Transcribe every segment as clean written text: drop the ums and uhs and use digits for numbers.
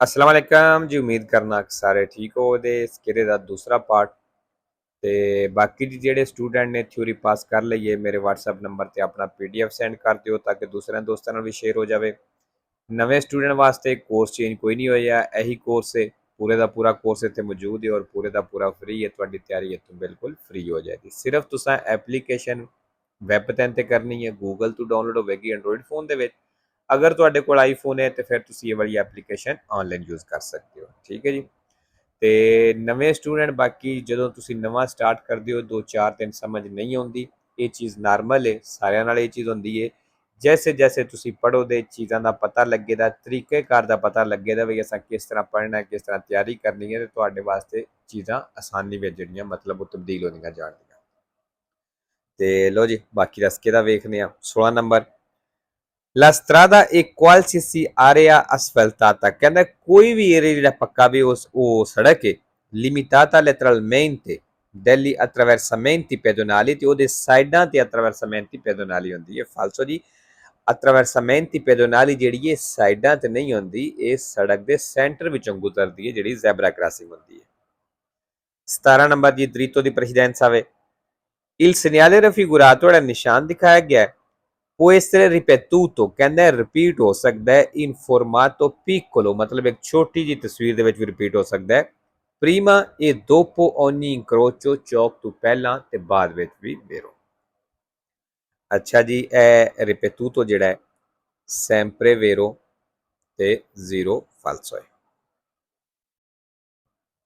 अस्सलाम वालेकुम जी। उम्मीद करना कि सारे ठीक हो। दे स्किरे दा दूसरा पार्ट ते बाकी जेह्ड़े स्टूडेंट ने थ्योरी पास कर ਲਈ है मेरे WhatsApp नंबर ਤੇ ਆਪਣਾ PDF ਸੈਂਡ ਕਰ ਦਿਓ ਤਾਂ ਕਿ ਦੂਸਰਿਆਂ ਦੋਸਤਾਂ ਨਾਲ ਵੀ ਸ਼ੇਅਰ ਹੋ ਜਾਵੇ। ਨਵੇਂ ਸਟੂਡੈਂਟ ਵਾਸਤੇ ਕੋਰਸ ਚੇਂਜ ਕੋਈ ਨਹੀਂ ਹੋਇਆ, ਇਹੀ ਕੋਰਸ ਹੈ, ਪੂਰੇ ਦਾ ਪੂਰਾ ਕੋਰਸ ਇੱਥੇ ਮੌਜੂਦ ਹੈ ਔਰ ਪੂਰੇ ਦਾ ਪੂਰਾ ਫ੍ਰੀ ਹੈ। ਤੁਹਾਡੀ ਤਿਆਰੀ ਇੱਥੋਂ ਬਿਲਕੁਲ ਫ੍ਰੀ ਹੋ ਜਾਏਗੀ। ਸਿਰਫ ਤੁਸੀਂ ਐਪਲੀਕੇਸ਼ਨ ਵੈਬ ਤੇ ਕਰਨੀ ਹੈ, ਗੂਗਲ ਤੋਂ ਡਾਊਨਲੋਡ ਹੋਵੇਗੀ ਐਂਡਰੋਇਡ ਫੋਨ ਦੇ ਵਿੱਚ। ਅਗਰ ਤੁਹਾਡੇ ਕੋਲ ਆਈਫੋਨ ਹੈ ਤੇ ਫਿਰ ਤੁਸੀਂ ਇਹ ਵਾਲੀ ਐਪਲੀਕੇਸ਼ਨ ਆਨਲਾਈਨ ਯੂਜ਼ ਕਰ ਸਕਦੇ ਹੋ। ਠੀਕ ਹੈ ਜੀ। ਤੇ ਨਵੇਂ ਸਟੂਡੈਂਟ ਬਾਕੀ ਜਦੋਂ ਤੁਸੀਂ ਨਵਾਂ ਸਟਾਰਟ ਕਰਦੇ ਹੋ 2-4 ਦਿਨ ਸਮਝ ਨਹੀਂ ਆਉਂਦੀ, ਇਹ ਚੀਜ਼ ਨਾਰਮਲ ਹੈ, ਸਾਰਿਆਂ ਨਾਲ ਇਹ ਚੀਜ਼ ਹੁੰਦੀ ਹੈ। जैसे जैसे तुसी पढ़ोगे चीज़ों का पता लगेगा, तरीक़ेकार का पता लगेगा भी असां किस तरह पढ़ना है, किस तरह तैयारी करनी है, तो तुहाडे वास्ते चीज़ां आसानी विच जिहड़ियां मतलब वो तब्दील होंदियां जाणगियां। ते लो जी बाकी दस केदा वेखने आ 16 number. La strada è qualsiasi area asfaltata, कहंदा कोई भी एरिया जेह्ड़ा पक्का भी वो सड़क है limitata letteralmente degli attraversamenti pedonali ते ओह्दे साइडां ते attraversamenti pedonali होंदी है। फालसो जी attraversamenti pedonali ਜਿਹੜੀ ਇਹ ਸਾਈਡਾਂ ਤੇ ਨਹੀਂ ਹੁੰਦੀ, ਇਹ ਸੜਕ ਦੇ ਸੈਂਟਰ ਵਿੱਚੋਂ ਗੁਜ਼ਰਦੀ ਹੈ ਜਿਹੜੀ ਜ਼ੈਬਰਾ ਕ੍ਰਾਸਿੰਗ ਹੁੰਦੀ ਹੈ। 17 ਨੰਬਰ ਦੀ dritto di precedenza ਵੇ। Il segnale raffigurato ਜਿਹੜਾ ਨਿਸ਼ਾਨ ਦਿਖਾਇਆ ਗਿਆ ਹੈ può essere ripetuto, ਕਹਿੰਦਾ ਹੈ ਰਿਪੀਟ ਹੋ ਸਕਦਾ ਹੈ in formato piccolo, ਮਤਲਬ ਇੱਕ ਛੋਟੀ ਜੀ ਤਸਵੀਰ ਦੇ ਵਿੱਚ ਵੀ ਰਿਪੀਟ ਹੋ ਸਕਦਾ ਹੈ। prima e dopo ogni incrocio, ਚੌਕ ਤੋਂ ਪਹਿਲਾਂ ਤੇ ਬਾਅਦ ਵਿੱਚ ਵੀ ਵੇਰੋ। अच्छा जी, ਇਹ ਰਿਪੀਟੂਟੋ ਜਿਹੜਾ ਹੈ sempre vero ਤੇ 0 falso ਹੈ।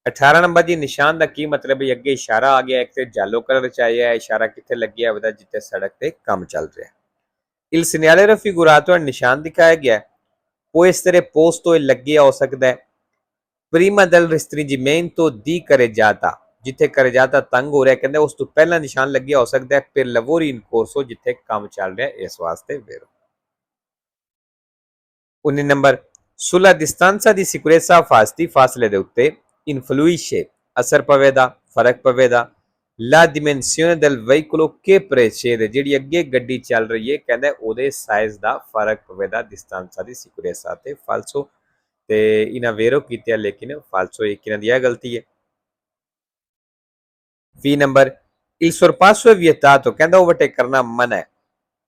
18 ਨੰਬਰ ਦੀ ਨਿਸ਼ਾਨ ਦਾ ਕੀ ਮਤਲਬ ਹੈ? ਅੱਗੇ ਇਸ਼ਾਰਾ ਆ ਗਿਆ, ਇੱਕ ਤੇ ਯੈਲੋ ਕਲਰ ਚ ਆਇਆ ਹੈ, ਇਸ਼ਾਰਾ ਕਿੱਥੇ ਲੱਗਿਆ ਉਹਦਾ? ਜਿੱਥੇ ਸੜਕ ਤੇ ਕੰਮ ਚੱਲ ਰਿਹਾ ਹੈ। Il segnale raffigurato ਨਿਸ਼ਾਨ ਦਿਖਾਇਆ ਗਿਆ può essere posto, ਇਹ ਲੱਗਿਆ ਹੋ ਸਕਦਾ ਹੈ prima del restringimento di carreggiata, ਜਿੱਥੇ carreggiata ਤੰਗ ਹੋ ਰਿਹਾ, ਕਹਿੰਦੇ ਉਸ ਤੋਂ ਪਹਿਲਾਂ ਨਿਸ਼ਾਨ ਲੱਗਿਆ ਹੋ ਸਕਦਾ ਹੈ per lavori in corso, ਜਿੱਥੇ ਕੰਮ ਚੱਲ ਰਿਹਾ, ਇਸ ਵਾਸਤੇ vero। 19 number sulla distanza di sicurezza fasti, ਫਾਸਲੇ ਦੇ ਉੱਤੇ influisce, ਅਸਰ ਪਵੇਗਾ, ਫਰਕ ਪਵੇਗਾ la dimensione del veicolo che precede, ਜਿਹੜੀ ਅੱਗੇ ਗੱਡੀ ਚੱਲ ਰਹੀ ਹੈ, ਕਹਿੰਦਾ ਉਹਦੇ ਸਾਈਜ਼ ਦਾ ਫਰਕ ਪਵੇਗਾ distanza di sicurezza ਤੇ falso ਤੇ ਇਹਨਾਂ ਵੇਰੋ ਕੀਤਾ ਲੇਕਿਨ falso ਇੱਕ ਇਹਨਾਂ ਦੀ ਇਹ ਗਲਤੀ ਹੈ। 20 ਨੰਬਰ il sorpasso è vietato, ਕਹਿੰਦਾ ਓਵਰਟੇਕ ਕਰਨਾ ਮਨਾ ਹੈ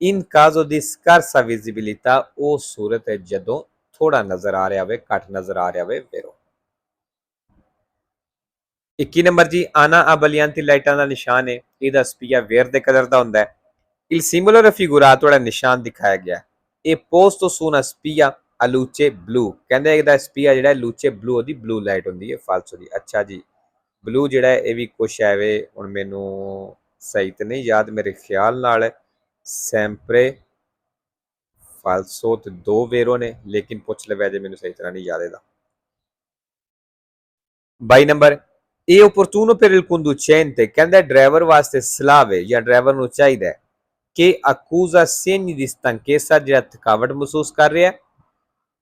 in caso di scarsa visibilità, ਉਹ ਸੂਰਤ ਹੈ ਜਦੋਂ ਥੋੜਾ ਨਜ਼ਰ ਆ ਰਿਹਾ ਹੋਵੇ, ਘੱਟ ਨਜ਼ਰ ਆ ਰਿਹਾ ਹੋਵੇ, vero। 21 ਨੰਬਰ ਜੀ ਆਨਾ ਅਬਲੀਆਂਤੀ ਲਾਈਟਾਂ ਦਾ ਨਿਸ਼ਾਨ ਹੈ, ਇਹਦਾ ਸਪੀਆ ਵੇਰਦੇ ਕਲਰ ਦਾ ਹੁੰਦਾ ਹੈ। il simbolo raffigurato ਜਿਹੜਾ ਨਿਸ਼ਾਨ ਦਿਖਾਇਆ ਗਿਆ ਇਹ posto su una spia a luce blu, ਕਹਿੰਦੇ ਇਹਦਾ ਸਪੀਆ ਜਿਹੜਾ luce blu ਉਹਦੀ ਬਲੂ ਲਾਈਟ ਹੁੰਦੀ ਹੈ, ਫਾਲਸੋ ਜੀ। ਅੱਛਾ ਜੀ, ਬਲੂ ਜਿਹੜਾ ਇਹ ਵੀ ਕੁਛ ਐਵੇਂ ਹੁਣ ਮੈਨੂੰ ਸਹੀ ਤੇ ਨਹੀਂ ਯਾਦ, ਮੇਰੇ ਖਿਆਲ ਨਾਲ sempre falso ਤੇ 2 ਵੇਰੋ ਨੇ, ਲੇਕਿਨ ਪੁੱਛ ਲਵਿਆ ਜੇ ਮੈਨੂੰ ਸਹੀ ਤਰ੍ਹਾਂ ਨਹੀਂ ਯਾਦ ਇਹਦਾ। 22 ਨੰਬਰ ਇਹ opportuno per il conducente, ਕਹਿੰਦਾ ਡਰਾਈਵਰ ਵਾਸਤੇ ਸਲਾਹ ਹੈ ਜਾਂ ਡਰਾਈਵਰ ਨੂੰ ਚਾਹੀਦਾ ਹੈ ਕਿ accusa segni di stanchezza, ਜਿਹੜਾ ਥਕਾਵਟ ਮਹਿਸੂਸ ਕਰ ਰਿਹਾ ਹੈ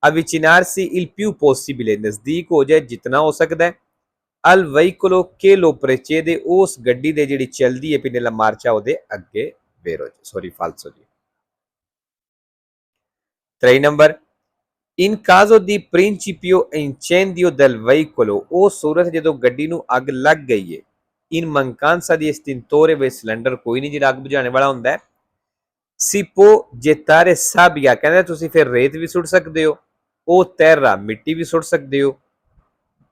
avvicinarsi il più possibile, ਨਜ਼ਦੀਕ ਹੋ ਜਾਏ ਜਿਤਨਾ ਹੋ ਸਕਦਾ ਹੈ al veicolo che lo precede, ਉਸ ਗੱਡੀ ਦੇ ਜਿਹੜੀ ਚੱਲਦੀ ਹੈ ਪਿਨੇ ਲਾ ਮਾਰਚਾ ਉਹਦੇ ਅੱਗੇ vero ਸੌਰੀ falso ਜੀ। 3 number in caso di principio incendio del veicolo, ਉਹ ਸੂਰਤ ਜਦੋਂ ਗੱਡੀ ਨੂੰ ਅੱਗ ਲੱਗ ਗਈ ਹੈ in mancanza di estintore, way cylinder ਕੋਈ ਨਹੀਂ ਜਿਹੜਾ ਅੱਗ ਬੁਝਾਉਣ ਵਾਲਾ ਹੁੰਦਾ ਹੈ si può gettare sabbia, ਕਹਿੰਦੇ ਤੁਸੀਂ ਫਿਰ ਰੇਤ ਵੀ ਸੁੱਟ ਸਕਦੇ ਹੋ, ਉਹ terra ਮਿੱਟੀ ਵੀ ਸੁੱਟ ਸਕਦੇ ਹੋ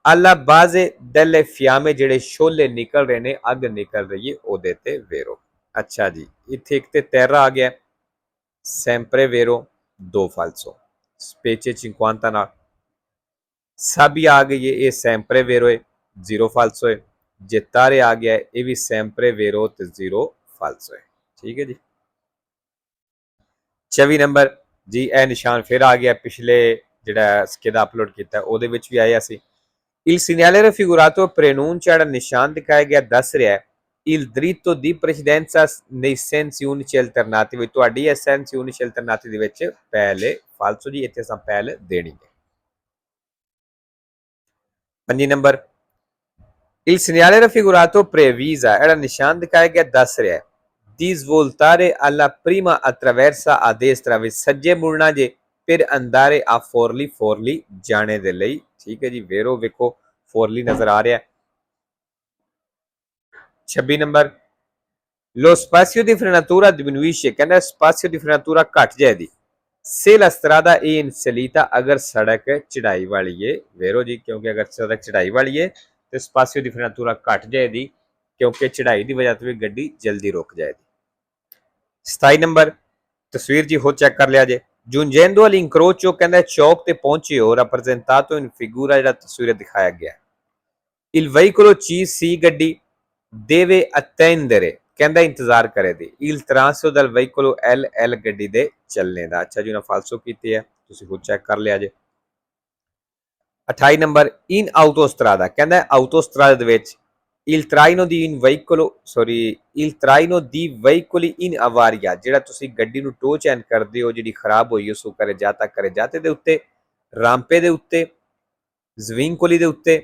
alla base delle fiamme, ਜਿਹੜੇ ਸ਼ੋਲੇ ਨਿਕਲ ਰਹੇ ਨੇ, ਅੱਗ ਨਿਕਲ ਰਹੀ ਹੈ ਉਹਦੇ ਤੇ vero। ਅੱਛਾ ਜੀ, ਇੱਥੇ ਇੱਕ ਤੇ terra ਆ ਗਿਆ sempre vero 2 falso, specie 50 ਨਾਲ sabbia ਆ ਗਈ ਹੈ, ਇਹ sempre vero ਹੈ 0 falso ਹੈ। gettare ਆ ਗਿਆ ਇਹ ਵੀ sempre vero ਤੇ 0 falso ਹੈ। ਠੀਕ ਹੈ ਜੀ। 24 ਨੰਬਰ ਜੀ ਇਹ ਨਿਸ਼ਾਨ ਫਿਰ ਆ ਗਿਆ, ਪਿਛਲੇ ਜਿਹੜਾ ਸਕਿਦਾ ਅਪਲੋਡ ਕੀਤਾ ਉਹਦੇ ਵਿੱਚ ਵੀ ਆਇਆ ਸੀ। il segnale raffigurato preannuncia, ਜਿਹੜਾ ਨਿਸ਼ਾਨ ਦਿਖਾਇਆ ਗਿਆ ਦੱਸ ਰਿਹਾ ਹੈ il dritto di precedenza nei sensi unici alternativi, ਤੁਹਾਡੀ ਇਹ sensi unici alternativi ਦੇ ਵਿੱਚ ਪਹਿਲੇ falso ਜੀ, ਇੱਥੇ ਅਸਾਂ ਪਹਿਲ ਦੇਣੀ ਹੈ। 5 number il segnale raffigurato previsa, ਜਿਹੜਾ ਨਿਸ਼ਾਨ ਦਿਖਾਇਆ ਗਿਆ ਦੱਸ ਰਿਹਾ ਹੈ di svoltare alla prima attraversa a destra, ਵਿੱਚ ਸੱਜੇ ਮੁੜਨਾ ਜੇ per andare a Forlì ਜਾਣੇ ਦੇ ਲਈ। ਠੀਕ ਹੈ ਜੀ, ਵੇਰੋ ਵੇਖੋ ਫੋਰਲੀ ਨਜ਼ਰ ਆ ਰਿਹਾ। 26 number lo spazio di frenatura diminuisce, ਕਹਿੰਦਾ spazio di frenatura ਘਟ ਜਾਏਦੀ se la strada è in salita, ਅਗਰ ਸੜਕ ਚੜਾਈ ਵਾਲੀ ਏ। ਵੇਰੋ ਜੀ, ਕਿਉਂਕਿ ਅਗਰ ਸੜਕ ਚੜਾਈ ਵਾਲੀ ਏ ਤੇ spazio di frenatura ਘਟ ਜਾਏਦੀ, ਕਿਉਂਕਿ ਚੜਾਈ ਦੀ ਵਜ੍ਹਾ ਤੋਂ ਵੀ ਗੱਡੀ ਜਲਦੀ ਰੁਕ ਜਾਏਗੀ। 27 ਨੰਬਰ ਤਸਵੀਰ ਜੀ ਹੋ ਚੈੱਕ ਕਰ ਲਿਆ ਜੇ। giungendo all'incrocio, ਕਹਿੰਦਾ ਚੌਕ ਤੇ ਪਹੁੰਚੇ ਹੋ, rappresentato in figura, ਜਿਹੜਾ ਤਸਵੀਰ ਦਿਖਾਇਆ ਗਿਆ। il veicolo C ਗੱਡੀ deve attendere, ਕਹਿੰਦਾ ਇੰਤਜ਼ਾਰ ਕਰੇ ਦੀ। il transito dal veicolo L ਗੱਡੀ ਦੇ ਚੱਲਣੇ ਦਾ। ਅੱਛਾ ਜੀ, ਉਹਨਾਂ ਫਾਲਸੋ ਕੀਤੇ ਹੈ, ਤੁਸੀਂ ਖੁਦ ਚੈੱਕ ਕਰ ਲਿਆ ਜੇ। 28 ਨੰਬਰ in autostrada, ਕਹਿੰਦਾ autostrada ਦੇ ਵਿੱਚ il traino di veicoli in avaria, ਜਿਹੜਾ ਤੁਸੀਂ ਗੱਡੀ ਨੂੰ ਟੋ ਚੈਨ ਕਰਦੇ ਹੋ, ਜਿਹੜੀ ਖਰਾਬ ਹੋਈ ਉਸ ਕਰੇ ਜਾਤੇ ਦੇ ਉੱਤੇ, ਰਾਂਪੇ ਦੇ ਉੱਤੇ, ਜ਼ਵਿੰਕੋਲੀ ਦੇ ਉੱਤੇ,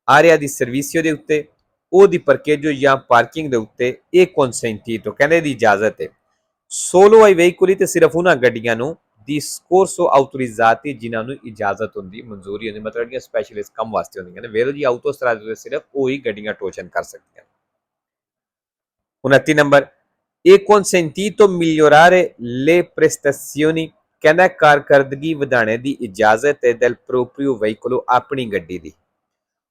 ਆਰਿਆ ਦੀ ਸਰਵਿਸਿਓ ਦੇ ਉੱਤੇ, ਉਹ ਦੀ ਪਰਕੇਜੋ ਜਾਂ ਪਾਰਕਿੰਗ ਦੇ ਉੱਤੇ, ਇਹ consentito, ਕਹਿੰਦੇ ਦੀ ਇਜਾਜ਼ਤ ਹੈ। solo ai veicoli, ਤੇ ਸਿਰਫ ਉਹਨਾਂ ਗੱਡੀਆਂ ਨੂੰ ਦੀ scorso autorizzati, ਜਿਨ੍ਹਾਂ ਨੂੰ ਇਜਾਜ਼ਤ ਹੁੰਦੀ, ਮਨਜ਼ੂਰੀ ਹੁੰਦੀ, ਮਤਲਬ ਕਿ ਸਪੈਸ਼ਲਿਸਟ ਕੰਮ ਵਾਸਤੇ ਹੁੰਦੀਆਂ ਨੇ। ਵੇਰੋ ਜੀ, ਆਊਟੋਸਟਰਾਦਾ ਤੇ ਸਿਰਫ ਉਹੀ ਗੱਡੀਆਂ ਟੋਚਨ ਕਰ ਸਕਦੀਆਂ। 29 number e consentito migliorare le prestazioni, ਕਹਿੰਦਾ ਕਾਰਕਰਦਗੀ ਵਧਾਣੇ ਦੀ ਇਜਾਜ਼ਤ ਹੈ del proprio veicolo, ਆਪਣੀ ਗੱਡੀ ਦੀ।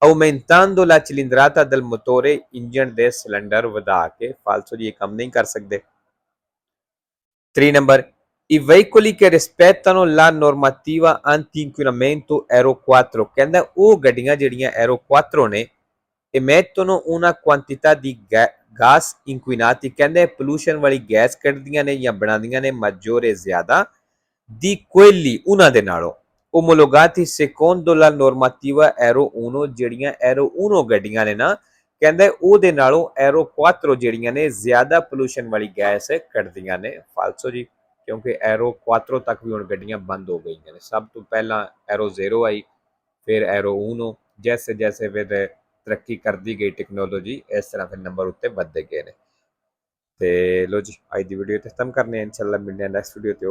aumentando la cilindrata del motore, engine ਦੇ ਸਿਲੰਡਰ ਵਧਾ ਕੇ। ਫਾਲਤੂ ਜੀ ਇਹ ਕੰਮ ਨਹੀਂ ਕਰ ਸਕਦੇ। 3 number i veicoli che rispettano la normativa anti-inquinamento Euro 4, ਕਹਿੰਦਾ ਉਹ ਗੱਡੀਆਂ ਜਿਹੜੀਆਂ Euro 4 ਨੇ emettono una quantità di gas inquinati, ਕਹਿੰਦੇ ਪੋਲੂਸ਼ਨ ਵਾਲੀ ਗੈਸ ਕੱਢਦੀਆਂ ਨੇ ਜਾਂ ਬਣਾਉਂਦੀਆਂ ਨੇ maggiore ਜ਼ਿਆਦਾ di quelli, ਉਹਨਾਂ ਦੇ ਨਾਲੋਂ omologati secondo la normativa Euro 1, ਜਿਹੜੀਆਂ Euro 1 ਗੱਡੀਆਂ ਨੇ ਨਾ, ਕਹਿੰਦੇ ਉਹਦੇ ਨਾਲੋਂ Euro 4 ਜਿਹੜੀਆਂ ਨੇ ਜ਼ਿਆਦਾ ਪੋਲੂਸ਼ਨ ਵਾਲੀ ਗੈਸ ਕੱਢਦੀਆਂ ਨੇ। ਫਾਲਸੋ ਜੀ, ਕਿਉਂਕਿ Euro 4 ਤੱਕ ਵੀ ਹੁਣ ਗੱਡੀਆਂ ਬੰਦ ਹੋ ਗਈਆਂ ਨੇ। ਸਭ ਤੋਂ ਪਹਿਲਾਂ Euro 0 ਆਈ, ਫਿਰ Euro 1, ਜੈਸੇ ਜੈਸੇ ਫਿਰ ਤਰੱਕੀ ਕਰਦੀ ਗਈ ਟੈਕਨੋਲੋਜੀ, ਇਸ ਤਰ੍ਹਾਂ ਫਿਰ ਨੰਬਰ ਉੱਤੇ ਵੱਧਦੇ ਗਏ ਨੇ। ਤੇ ਲੋ ਜੀ, ਅੱਜ ਦੀ ਵੀਡੀਓ ਤੇ ਖਤਮ ਕਰਨੇ ਆ। ਇਨਸ਼ਾਅੱਲਾ ਮਿਲਦੇ ਆ ਨੈਕਸਟ ਵੀਡੀਓ ਤੇ।